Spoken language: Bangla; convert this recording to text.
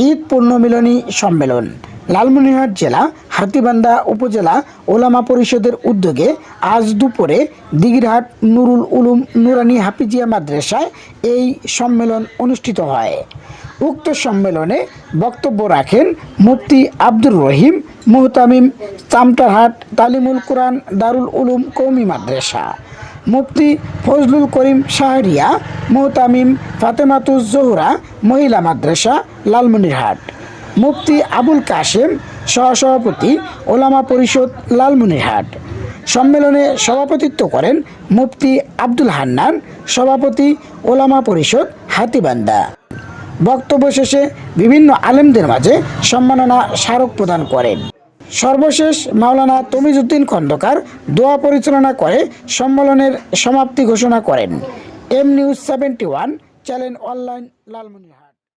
ঈদ পুণ্যমিলনী সম্মেলন লালমনিরহাট জেলা হাতীবান্ধা উপজেলা ওলামা পরিষদের উদ্যোগে আজ দুপুরে দিঘিরহাট নুরুল উলুম নুরানি হাফিজিয়া মাদ্রাসায় এই সম্মেলন অনুষ্ঠিত হয়। উক্ত সম্মেলনে বক্তব্য রাখেন মুফতি আব্দুর রহিম মুহতামিম চামটারহাট তালিমুল কুরআন দারুল উলুম কওমি মাদ্রাসা, মুফতি ফজলুল করিম শাহরিয়া মুহতামিম ফাতেমাতুজ জোহরা মহিলা মাদ্রাসা লালমনিরহাট, মুফতি আবুল কাশেম সহসভাপতি ওলামা পরিষদ লালমনিরহাট। সম্মেলনে সভাপতিত্ব করেন মুফতি আব্দুল হান্নান, সভাপতি ওলামা পরিষদ হাতীবান্ধা। বক্তব্য শেষে বিভিন্ন আলেমদের মাঝে সম্মাননা স্মারক প্রদান করেন। সর্বশেষ মাওলানা তমিজউদ্দিন খন্দকার দোয়া পরিচালনা করে সম্মেলনের সমাপ্তি ঘোষণা করেন। M News 71 channel online Lalmonirhat.